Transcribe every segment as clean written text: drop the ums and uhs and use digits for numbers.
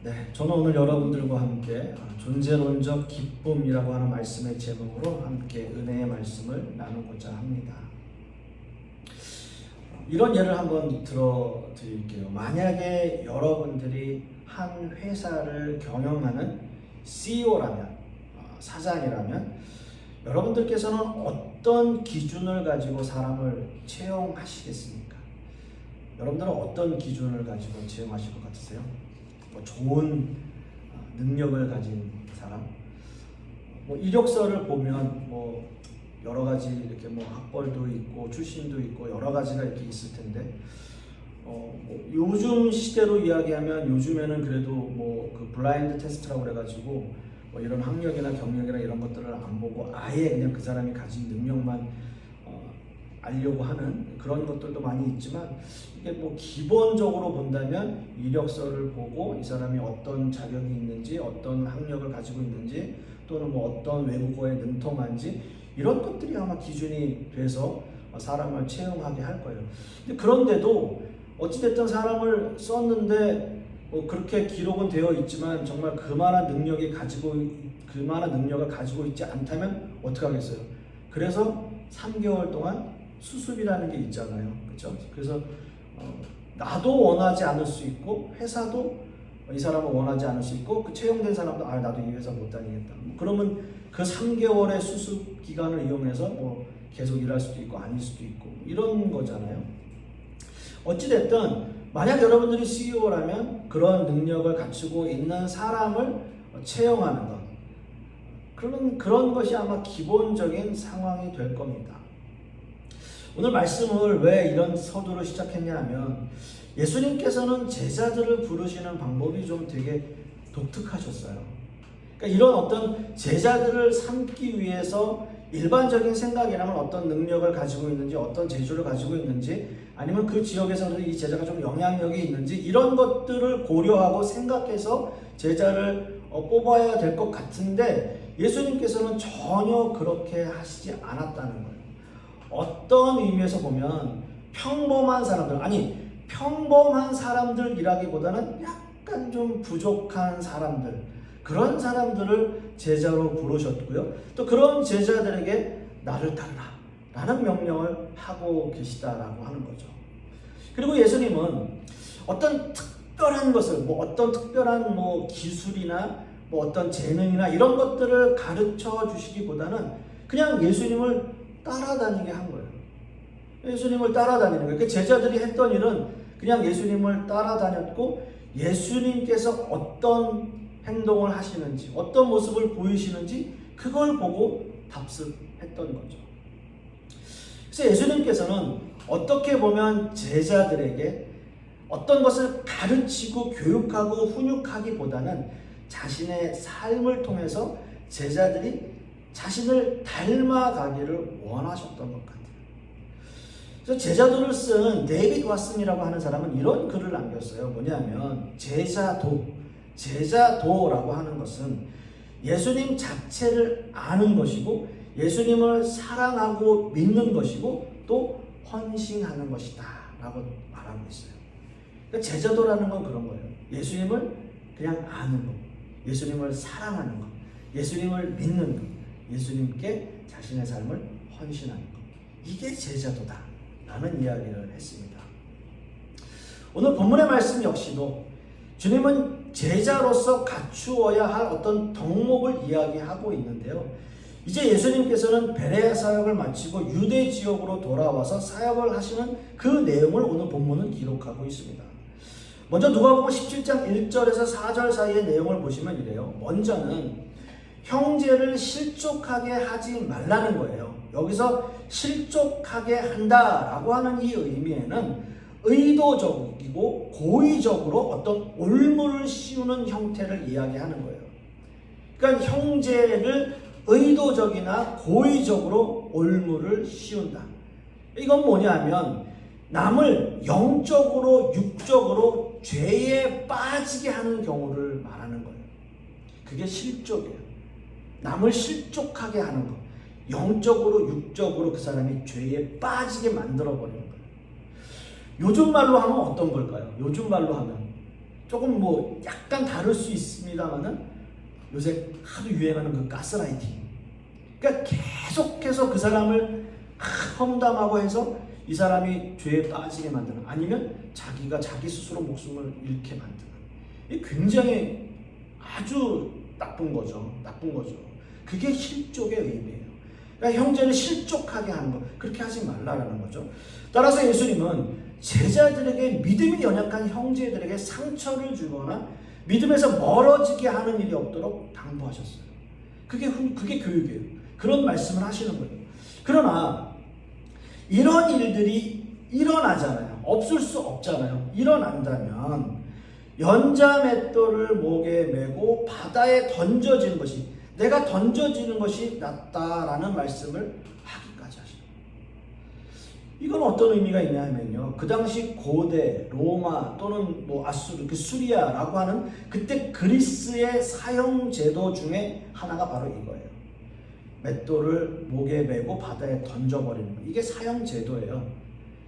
네, 저는 오늘 여러분들과 함께 존재론적 기쁨이라고 하는 말씀의 제목으로 함께 은혜의 말씀을 나누고자 합니다. 이런 예를 한번 들어드릴게요. 만약에 여러분들이 한 회사를 경영하는 CEO라면, 사장이라면 여러분들께서는 어떤 기준을 가지고 사람을 채용하시겠습니까? 여러분들은 어떤 기준을 가지고 채용하실 것 같으세요? 좋은 능력을 가진 사람, 이력서를 보면 여러 가지 이렇게 학벌도 있고 출신도 있고 여러 가지가 이렇게 있을 텐데, 요즘 시대로 이야기하면 요즘에는 그래도 그 블라인드 테스트라고 그래가지고 이런 학력이나 경력이나 이런 것들을 안 보고 아예 그냥 그 사람이 가진 능력만 알려고 하는 그런 것들도 많이 있지만, 이게 기본적으로 본다면 이력서를 보고 이 사람이 어떤 자격이 있는지, 어떤 학력을 가지고 있는지, 또는 어떤 외국어에 능통한지, 이런 것들이 아마 기준이 돼서 사람을 채용하게 할 거예요. 그런데도 어찌됐든 사람을 썼는데 그렇게 기록은 되어 있지만 정말 그만한 능력을 가지고 있지 않다면 어떻게 하겠어요? 그래서 3개월 동안 수습이라는 게 있잖아요. 그렇죠? 그래서 나도 원하지 않을 수 있고, 회사도 이 사람을 원하지 않을 수 있고, 그 채용된 사람도 나도 이 회사 못 다니겠다. 그러면 그 3개월의 수습 기간을 이용해서 계속 일할 수도 있고 아닐 수도 있고 이런 거잖아요. 어찌됐든 만약 여러분들이 CEO라면 그런 능력을 갖추고 있는 사람을 채용하는 것, 그러면 그런 것이 아마 기본적인 상황이 될 겁니다. 오늘 말씀을 왜 이런 서두로 시작했냐 하면, 예수님께서는 제자들을 부르시는 방법이 좀 되게 독특하셨어요. 그러니까 이런 어떤 제자들을 삼기 위해서 일반적인 생각이라면 어떤 능력을 가지고 있는지, 어떤 재주를 가지고 있는지, 아니면 그 지역에서 이 제자가 좀 영향력이 있는지, 이런 것들을 고려하고 생각해서 제자를 뽑아야 될 것 같은데, 예수님께서는 전혀 그렇게 하시지 않았다는 거예요. 어떤 의미에서 보면 평범한 사람들이라기보다는 약간 좀 부족한 사람들, 그런 사람들을 제자로 부르셨고요. 또 그런 제자들에게 나를 따르라 라는 명령을 하고 계시다라고 하는 거죠. 그리고 예수님은 어떤 특별한 것을, 어떤 특별한 기술이나 어떤 재능이나 이런 것들을 가르쳐 주시기보다는 그냥 예수님을 따라다니게 한 거예요. 예수님을 따라다니는 거예요. 그 제자들이 했던 일은 그냥 예수님을 따라다녔고, 예수님께서 어떤 행동을 하시는지, 어떤 모습을 보이시는지 그걸 보고 답습했던 거죠. 그래서 예수님께서는 어떻게 보면 제자들에게 어떤 것을 가르치고 교육하고 훈육하기보다는 자신의 삶을 통해서 제자들이 자신을 닮아가기를 원하셨던 것 같아요. 그래서 제자도를 쓴 데이빗 왓슨이라고 하는 사람은 이런 글을 남겼어요. 뭐냐면 제자도라고 하는 것은 예수님 자체를 아는 것이고, 예수님을 사랑하고 믿는 것이고, 또 헌신하는 것이다 라고 말하고 있어요. 그러니까 제자도라는 건 그런 거예요. 예수님을 그냥 아는 것, 예수님을 사랑하는 것, 예수님을 믿는 것, 예수님께 자신의 삶을 헌신하는 것, 이게 제자도다 라는 이야기를 했습니다. 오늘 본문의 말씀 역시도 주님은 제자로서 갖추어야 할 어떤 덕목을 이야기하고 있는데요. 이제 예수님께서는 베레아 사역을 마치고 유대 지역으로 돌아와서 사역을 하시는 그 내용을 오늘 본문은 기록하고 있습니다. 먼저 누가복음 17장 1절에서 4절 사이의 내용을 보시면 이래요. 먼저는 형제를 실족하게 하지 말라는 거예요. 여기서 실족하게 한다라고 하는 이 의미에는 의도적이고 고의적으로 어떤 올무를 씌우는 형태를 이야기하는 거예요. 그러니까 형제를 의도적이나 고의적으로 올무를 씌운다. 이건 뭐냐면 남을 영적으로 육적으로 죄에 빠지게 하는 경우를 말하는 거예요. 그게 실족이에요. 남을 실족하게 하는 것, 영적으로 육적으로 그 사람이 죄에 빠지게 만들어버리는 거예요. 요즘 말로 하면 어떤 걸까요? 요즘 말로 하면 조금 뭐 약간 다를 수 있습니다만은 요새 하도 유행하는 그 가스라이팅. 그러니까 계속해서 그 사람을 험담하고 해서 이 사람이 죄에 빠지게 만드는, 아니면 자기가 자기 스스로 목숨을 잃게 만드는, 이 굉장히 아주 나쁜 거죠. 나쁜 거죠. 그게 실족의 의미예요. 그러니까 형제를 실족하게 하는 거, 그렇게 하지 말라라는 거죠. 따라서 예수님은 제자들에게 믿음이 연약한 형제들에게 상처를 주거나 믿음에서 멀어지게 하는 일이 없도록 당부하셨어요. 그게 교육이에요. 그런 말씀을 하시는 거예요. 그러나 이런 일들이 일어나잖아요. 없을 수 없잖아요. 일어난다면 연자 맷돌을 목에 메고 바다에 던져지는 것이, 내가 던져지는 것이 낫다라는 말씀을 하기까지 하시는 거예요. 이건 어떤 의미가 있냐 하면요, 그 당시 고대 로마 또는 뭐 아수르, 그 수리아라고 하는 그때 그리스의 사형 제도 중에 하나가 바로 이거예요. 맷돌을 목에 메고 바다에 던져버리는 거. 이게 사형 제도예요.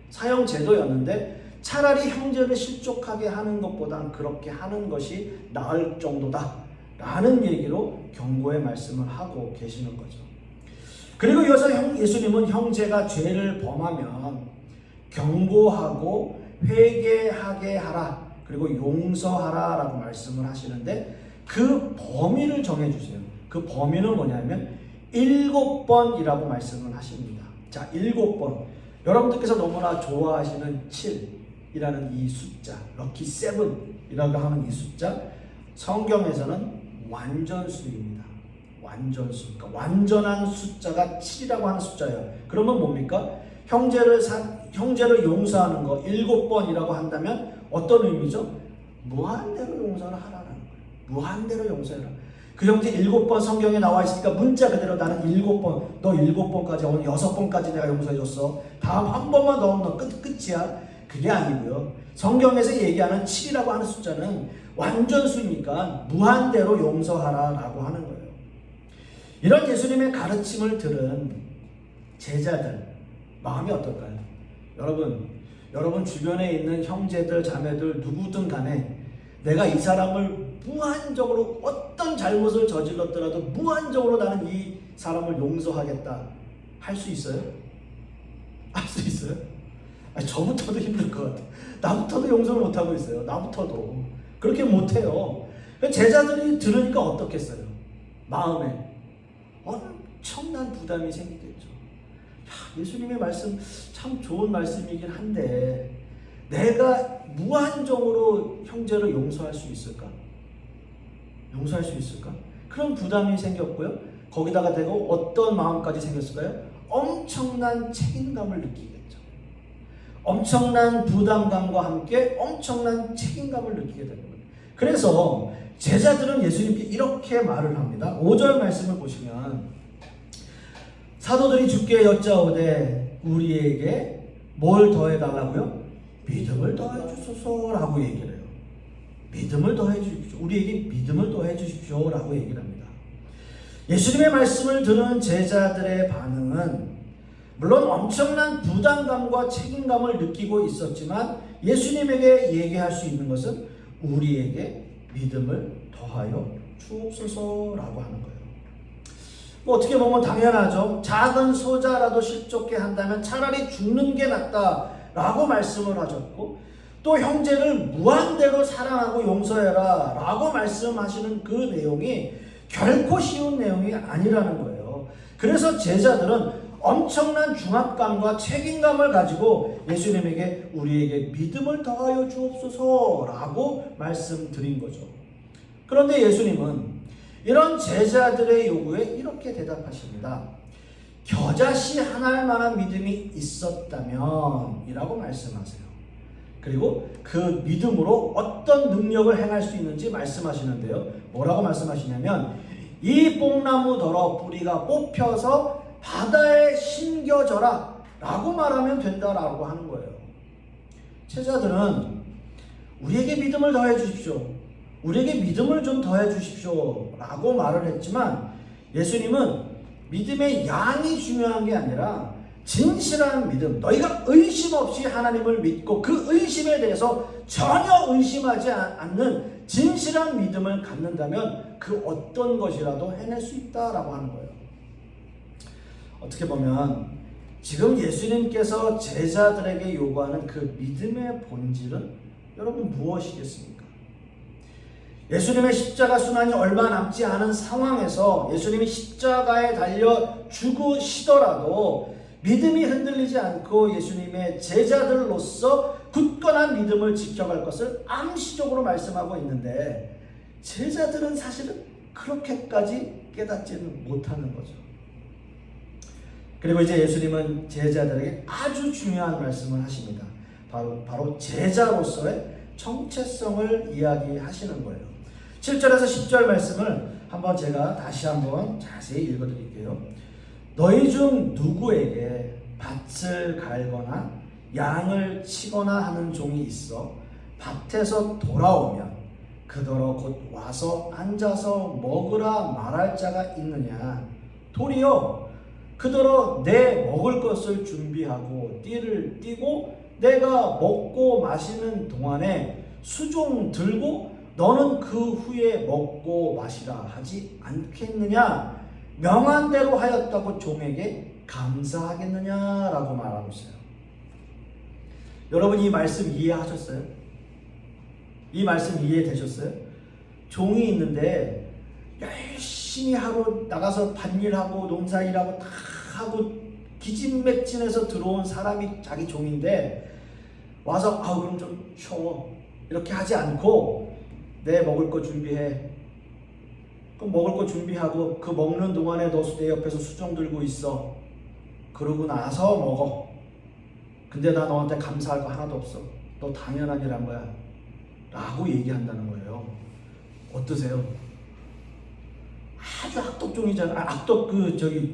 사형 제도였는데 차라리 형제를 실족하게 하는 것보단 그렇게 하는 것이 나을 정도다 라는 얘기로 경고의 말씀을 하고 계시는 거죠. 그리고 이어서 예수님은 형제가 죄를 범하면 경고하고 회개하게 하라, 그리고 용서하라 라고 말씀을 하시는데 그 범위를 정해주세요. 그 범위는 뭐냐면 7번이라고 말씀을 하십니다. 자, 7번. 여러분들께서 너무나 좋아하시는 7이라는 이 숫자, 럭키 7이라고 하는 이 숫자, 성경에서는 완전수입니다. 완전수. 그러니까 완전한 숫자가 7이라고 하는 숫자예요. 그러면 뭡니까? 형제를 용서하는 거 7번이라고 한다면 어떤 의미죠? 무한대로 용서를 하라는 거예요. 무한대로 용서해라. 그 형제 7번 성경에 나와 있으니까 문자 그대로 나는 7번, 너 7번까지, 오늘 6번까지 내가 용서해줬어. 다음 한 번만 더 하면 너 끝이야. 그게 아니고요. 성경에서 얘기하는 7이라고 하는 숫자는 완전수니까 무한대로 용서하라라고 하는 거예요. 이런 예수님의 가르침을 들은 제자들 마음이 어떨까요? 여러분 주변에 있는 형제들, 자매들 누구든 간에 내가 이 사람을 무한적으로 어떤 잘못을 저질렀더라도 무한적으로 나는 이 사람을 용서하겠다 할 수 있어요? 할 수 있어요? 아니, 저부터도 힘들 것 같아요. 나부터도 용서를 못하고 있어요. 나부터도 그렇게 못해요. 제자들이 들으니까 어떻겠어요? 마음에 엄청난 부담이 생기겠죠. 야, 예수님의 말씀 참 좋은 말씀이긴 한데 내가 무한정으로 형제를 용서할 수 있을까? 용서할 수 있을까? 그런 부담이 생겼고요. 거기다가 대고 어떤 마음까지 생겼을까요? 엄청난 책임감을 느끼겠죠. 엄청난 부담감과 함께 엄청난 책임감을 느끼게 되는 거예요. 그래서 제자들은 예수님께 이렇게 말을 합니다. 5절 말씀을 보시면 사도들이 주께 여짜오되 우리에게 뭘 더해달라고요? 믿음을 더해 주소서라고 얘기를 해요. 믿음을 더해 주십시오. 우리에게 믿음을 더해 주십시오라고 얘기를 합니다. 예수님의 말씀을 듣는 제자들의 반응은 물론 엄청난 부담감과 책임감을 느끼고 있었지만 예수님에게 얘기할 수 있는 것은 우리에게 믿음을 더하여 주옵소서라고 하는 거예요. 뭐 어떻게 보면 당연하죠. 작은 소자라도 실족해 한다면 차라리 죽는 게 낫다라고 말씀을 하셨고, 또 형제를 무한대로 사랑하고 용서해라 라고 말씀하시는 그 내용이 결코 쉬운 내용이 아니라는 거예요. 그래서 제자들은 엄청난 중압감과 책임감을 가지고 예수님에게 우리에게 믿음을 더하여 주옵소서라고 말씀드린 거죠. 그런데 예수님은 이런 제자들의 요구에 이렇게 대답하십니다. 겨자씨 하나할 만한 믿음이 있었다면 이라고 말씀하세요. 그리고 그 믿음으로 어떤 능력을 행할 수 있는지 말씀하시는데요. 뭐라고 말씀하시냐면 이 뽕나무더러 뿌리가 뽑혀서 바다에 심겨져라 라고 말하면 된다라고 하는 거예요. 제자들은 우리에게 믿음을 더해 주십시오. 우리에게 믿음을 좀 더해 주십시오 라고 말을 했지만 예수님은 믿음의 양이 중요한 게 아니라 진실한 믿음, 너희가 의심 없이 하나님을 믿고 그 의심에 대해서 전혀 의심하지 않는 진실한 믿음을 갖는다면 그 어떤 것이라도 해낼 수 있다라고 하는 거예요. 어떻게 보면 지금 예수님께서 제자들에게 요구하는 그 믿음의 본질은 여러분 무엇이겠습니까? 예수님의 십자가 순환이 얼마 남지 않은 상황에서 예수님이 십자가에 달려 죽으시더라도 믿음이 흔들리지 않고 예수님의 제자들로서 굳건한 믿음을 지켜갈 것을 암시적으로 말씀하고 있는데, 제자들은 사실은 그렇게까지 깨닫지는 못하는 거죠. 그리고 이제 예수님은 제자들에게 아주 중요한 말씀을 하십니다. 바로 제자로서의 정체성을 이야기하시는 거예요. 7절에서 10절 말씀을 한번 제가 다시 한번 자세히 읽어드릴게요. 너희 중 누구에게 밭을 갈거나 양을 치거나 하는 종이 있어 밭에서 돌아오면 그더러 곧 와서 앉아서 먹으라 말할 자가 있느냐? 도리어 그더러 내 먹을 것을 준비하고 띠를 띠고 내가 먹고 마시는 동안에 수종 들고 너는 그 후에 먹고 마시라 하지 않겠느냐? 명한 대로 하였다고 종에게 감사하겠느냐라고 말하고 있어요. 여러분 이 말씀 이해하셨어요? 이 말씀 이해되셨어요? 종이 있는데 열심히 하루 나가서 밭일하고 농사일하고 다 하고 기진맥진해서 들어온 사람이 자기 종인데 와서 그럼 좀 쉬어 이렇게 하지 않고 내 먹을 거 준비해. 그럼 먹을 거 준비하고 그 먹는 동안에 너 내 옆에서 수종 들고 있어. 그러고 나서 먹어. 근데 나 너한테 감사할 거 하나도 없어. 너 당연한 일 한 거야. 라고 얘기한다는 거예요. 어떠세요? 아주 악덕종이잖아요. 악덕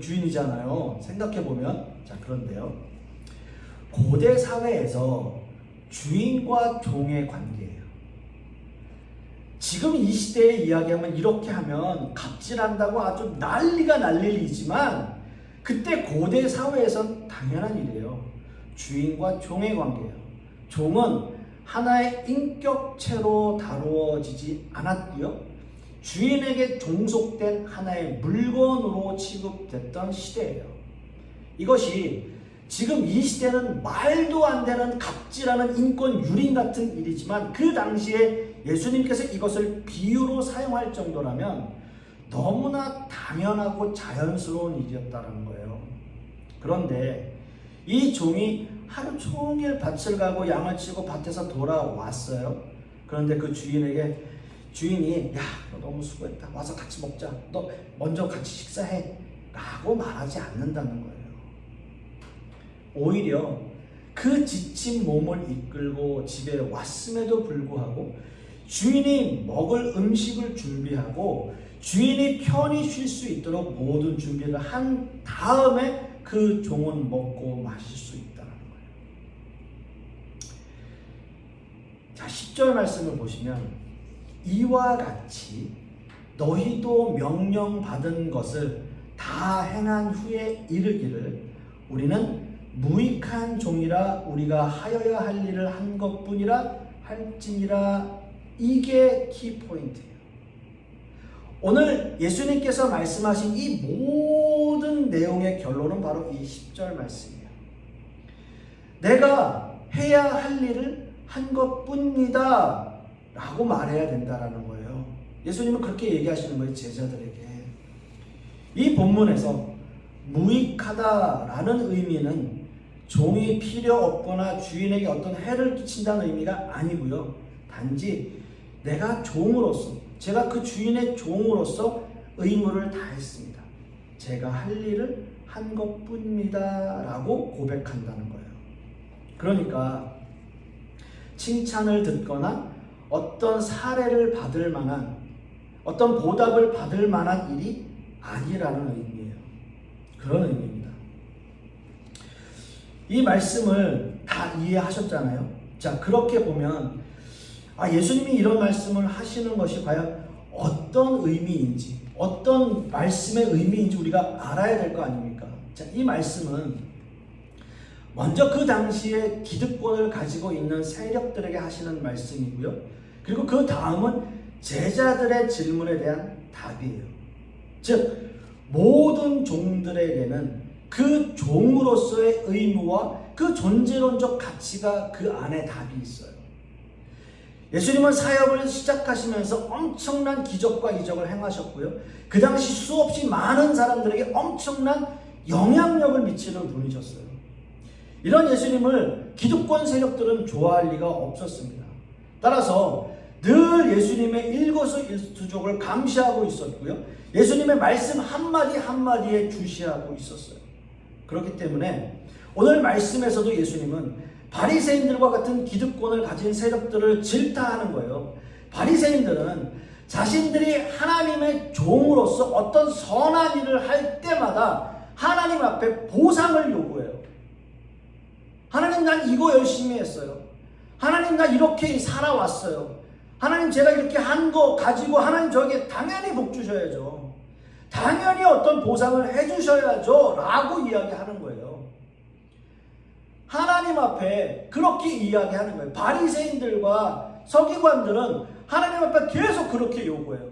주인이잖아요. 생각해보면. 자, 그런데요. 고대 사회에서 주인과 종의 관계예요. 지금 이 시대에 이야기하면 이렇게 하면 갑질한다고 아주 난리가 날 일이지만 그때 고대 사회에선 당연한 일이에요. 주인과 종의 관계예요. 종은 하나의 인격체로 다루어지지 않았고요. 주인에게 종속된 하나의 물건으로 취급됐던 시대예요. 이것이 지금 이 시대는 말도 안 되는 갑질하는 인권 유린 같은 일이지만 그 당시에 예수님께서 이것을 비유로 사용할 정도라면 너무나 당연하고 자연스러운 일이었다는 거예요. 그런데 이 종이 하루 종일 밭을 가고 양을 치고 밭에서 돌아왔어요. 그런데 그 주인이 야, 너 너무 수고했다. 와서 같이 먹자. 너 먼저 같이 식사해. 라고 말하지 않는다는 거예요. 오히려 그 지친 몸을 이끌고 집에 왔음에도 불구하고 주인이 먹을 음식을 준비하고 주인이 편히 쉴 수 있도록 모든 준비를 한 다음에 그 종은 먹고 마실 수 있다는 거예요. 자, 10절 말씀을 보시면 이와 같이 너희도 명령받은 것을 다 행한 후에 이르기를 우리는 무익한 종이라 우리가 하여야 할 일을 한 것뿐이라 할지니라. 이게 키포인트예요. 오늘 예수님께서 말씀하신 이 모든 내용의 결론은 바로 이 10절 말씀이에요. 내가 해야 할 일을 한 것뿐이다 라고 말해야 된다라는 거예요. 예수님은 그렇게 얘기하시는 거예요. 제자들에게. 이 본문에서 무익하다라는 의미는 종이 필요 없거나 주인에게 어떤 해를 끼친다는 의미가 아니고요. 단지 내가 종으로서, 제가 그 주인의 종으로서 의무를 다했습니다. 제가 할 일을 한 것뿐입니다 라고 고백한다는 거예요. 그러니까 칭찬을 듣거나 어떤 사례를 받을 만한, 어떤 보답을 받을 만한 일이 아니라는 의미예요. 그런 의미입니다. 이 말씀을 다 이해하셨잖아요. 자, 그렇게 보면 예수님이 이런 말씀을 하시는 것이 과연 어떤 의미인지, 어떤 말씀의 의미인지 우리가 알아야 될 거 아닙니까? 자, 이 말씀은 먼저 그 당시에 기득권을 가지고 있는 세력들에게 하시는 말씀이고요. 그리고 그 다음은 제자들의 질문에 대한 답이에요. 즉 모든 종들에게는 그 종으로서의 의무와 그 존재론적 가치가 그 안에 답이 있어요. 예수님은 사역을 시작하시면서 엄청난 기적과 이적을 행하셨고요. 그 당시 수없이 많은 사람들에게 엄청난 영향력을 미치는 분이셨어요. 이런 예수님을 기득권 세력들은 좋아할 리가 없었습니다. 따라서 늘 예수님의 일거수일투족을 감시하고 있었고요. 예수님의 말씀 한마디 한마디에 주시하고 있었어요. 그렇기 때문에 오늘 말씀에서도 예수님은 바리새인들과 같은 기득권을 가진 세력들을 질타하는 거예요. 바리새인들은 자신들이 하나님의 종으로서 어떤 선한 일을 할 때마다 하나님 앞에 보상을 요구해요. 하나님, 난 이거 열심히 했어요. 하나님, 나 이렇게 살아왔어요. 하나님, 제가 이렇게 한 거 가지고 하나님 저에게 당연히 복 주셔야죠. 당연히 어떤 보상을 해주셔야죠 라고 이야기하는 거예요. 하나님 앞에 그렇게 이야기하는 거예요. 바리새인들과 서기관들은 하나님 앞에 계속 그렇게 요구해요.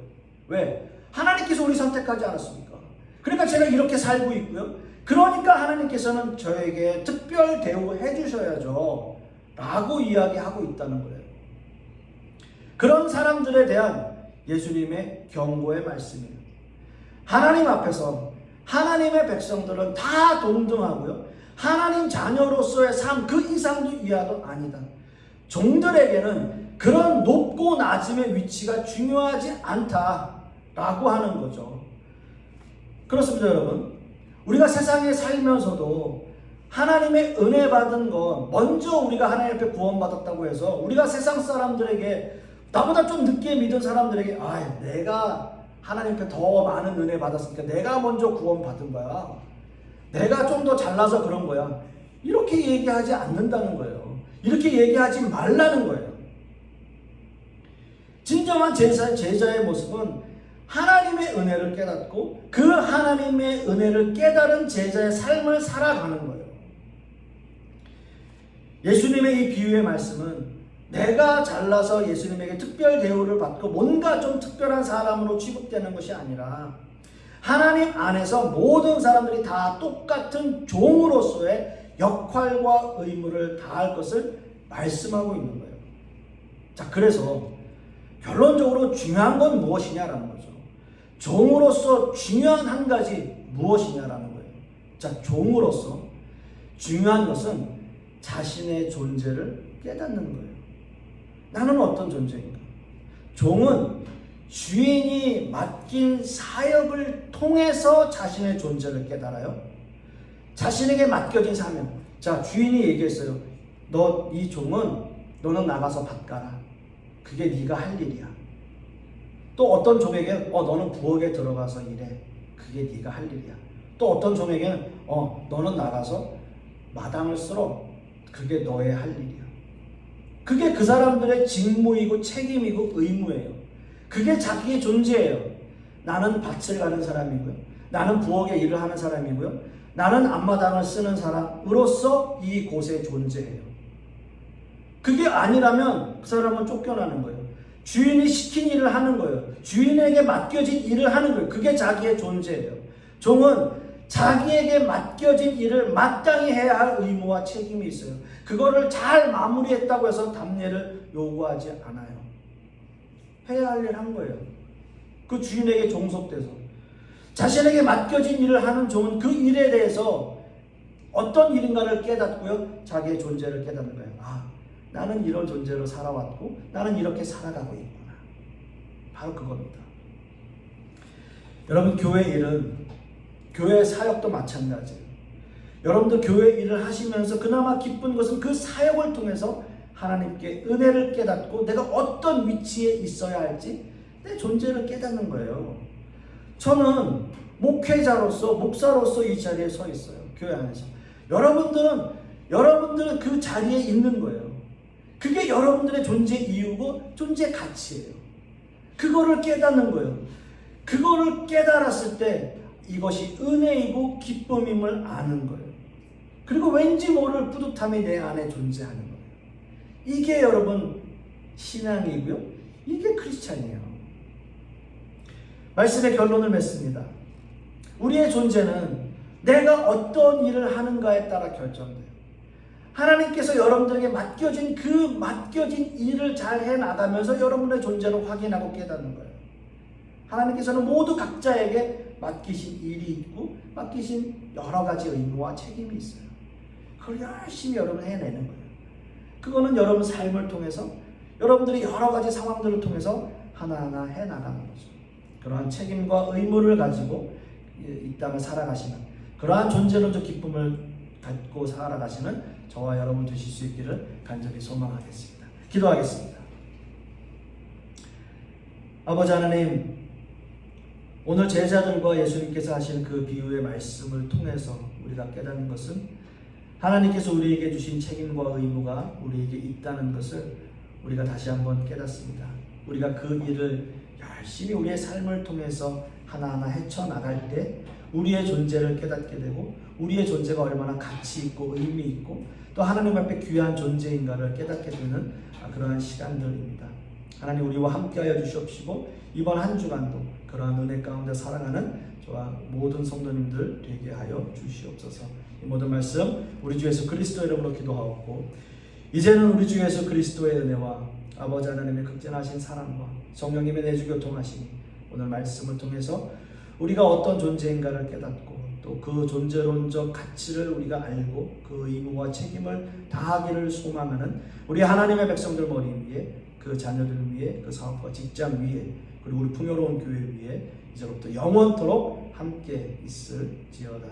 왜? 하나님께서 우리 선택하지 않았습니까? 그러니까 제가 이렇게 살고 있고요. 그러니까 하나님께서는 저에게 특별 대우해 주셔야죠 라고 이야기하고 있다는 거예요. 그런 사람들에 대한 예수님의 경고의 말씀이에요. 하나님 앞에서 하나님의 백성들은 다 동등하고요. 하나님 자녀로서의 삶 그 이상도 이하도 아니다. 종들에게는 그런 높고 낮음의 위치가 중요하지 않다라고 하는 거죠. 그렇습니다, 여러분. 우리가 세상에 살면서도 하나님의 은혜 받은 것, 먼저 우리가 하나님 앞에 구원받았다고 해서 우리가 세상 사람들에게, 나보다 좀 늦게 믿은 사람들에게 내가 하나님 앞에 더 많은 은혜 받았으니까 내가 먼저 구원받은 거야, 내가 좀 더 잘나서 그런 거야, 이렇게 얘기하지 않는다는 거예요. 이렇게 얘기하지 말라는 거예요. 진정한 제자의 모습은 하나님의 은혜를 깨닫고 그 하나님의 은혜를 깨달은 제자의 삶을 살아가는 거예요. 예수님의 이 비유의 말씀은 내가 잘나서 예수님에게 특별 대우를 받고 뭔가 좀 특별한 사람으로 취급되는 것이 아니라 하나님 안에서 모든 사람들이 다 똑같은 종으로서의 역할과 의무를 다할 것을 말씀하고 있는 거예요. 자, 그래서 결론적으로 중요한 건 무엇이냐라는 거죠. 종으로서 중요한 한 가지 무엇이냐라는 거예요. 자, 종으로서 중요한 것은 자신의 존재를 깨닫는 거예요. 나는 어떤 존재인가? 종은 주인이 맡긴 사역을 통해서 자신의 존재를 깨달아요. 자신에게 맡겨진 사명. 자, 주인이 얘기했어요. 너 이 종은 너는 나가서 밭 가라. 그게 네가 할 일이야. 또 어떤 종에게 너는 부엌에 들어가서 일해. 그게 네가 할 일이야. 또 어떤 종에게는 너는 나가서 마당을 쓸어. 그게 너의 할 일이야. 그게 그 사람들의 직무이고 책임이고 의무예요. 그게 자기의 존재예요. 나는 밭을 가는 사람이고요. 나는 부엌에 일을 하는 사람이고요. 나는 앞마당을 쓰는 사람으로서 이 곳에 존재해요. 그게 아니라면 그 사람은 쫓겨나는 거예요. 주인이 시킨 일을 하는 거예요. 주인에게 맡겨진 일을 하는 거예요. 그게 자기의 존재예요. 종은 자기에게 맡겨진 일을 마땅히 해야 할 의무와 책임이 있어요. 그거를 잘 마무리했다고 해서 답례를 요구하지 않아요. 해야 할 일 한 거예요. 그 주인에게 종속돼서. 자신에게 맡겨진 일을 하는 종은 그 일에 대해서 어떤 일인가를 깨닫고요. 자기의 존재를 깨닫는 거예요. 나는 이런 존재로 살아왔고 나는 이렇게 살아가고 있구나. 바로 그겁니다. 여러분, 교회 일은, 교회 사역도 마찬가지예요. 여러분들 교회 일을 하시면서 그나마 기쁜 것은 그 사역을 통해서 하나님께 은혜를 깨닫고 내가 어떤 위치에 있어야 할지 내 존재를 깨닫는 거예요. 저는 목회자로서, 목사로서 이 자리에 서 있어요. 교회 안에서. 여러분들은 그 자리에 있는 거예요. 그게 여러분들의 존재 이유고 존재 가치예요. 그거를 깨닫는 거예요. 그거를 깨달았을 때 이것이 은혜이고 기쁨임을 아는 거예요. 그리고 왠지 모를 뿌듯함이 내 안에 존재하는 거예요. 이게 여러분 신앙이고요. 이게 크리스찬이에요. 말씀의 결론을 맺습니다. 우리의 존재는 내가 어떤 일을 하는가에 따라 결정돼요. 하나님께서 여러분들에게 맡겨진 일을 잘 해나가면서 여러분의 존재를 확인하고 깨닫는 거예요. 하나님께서는 모두 각자에게 맡기신 일이 있고 맡기신 여러 가지 의무와 책임이 있어요. 그걸 열심히 여러분 해내는 거예요. 그거는 여러분 삶을 통해서 여러분들이 여러 가지 상황들을 통해서 하나하나 해나가는 거죠. 그러한 책임과 의무를 가지고 이 땅을 살아가시는 그러한 존재론적 기쁨을 갖고 살아가시는 저와 여러분 되실 수 있기를 간절히 소망하겠습니다. 기도하겠습니다. 아버지 하나님, 오늘 제자들과 예수님께서 하시는 그 비유의 말씀을 통해서 우리가 깨닫는 것은 하나님께서 우리에게 주신 책임과 의무가 우리에게 있다는 것을 우리가 다시 한번 깨닫습니다. 우리가 그 일을 열심히 우리의 삶을 통해서 하나하나 헤쳐나갈 때 우리의 존재를 깨닫게 되고 우리의 존재가 얼마나 가치 있고 의미 있고 또 하나님 앞에 귀한 존재인가를 깨닫게 되는 그러한 시간들입니다. 하나님, 우리와 함께하여 주시옵시고 이번 한 주간도 그러한 은혜 가운데 살아가는 저와 모든 성도님들 되게 하여 주시옵소서. 이 모든 말씀 우리 주 예수 그리스도 이름으로 기도하옵고 이제는 우리 주 예수 그리스도의 은혜와 아버지 하나님의 극진하신 사랑과 성령님의 내주 교통하심이 오늘 말씀을 통해서 우리가 어떤 존재인가를 깨닫고 또 그 존재론적 가치를 우리가 알고 그 의무와 책임을 다하기를 소망하는 우리 하나님의 백성들 머리 위에 그 자녀들 위에 그 사업과 직장 위에 그리고 우리 풍요로운 교회 위에 이제부터 영원토록 함께 있을지어다.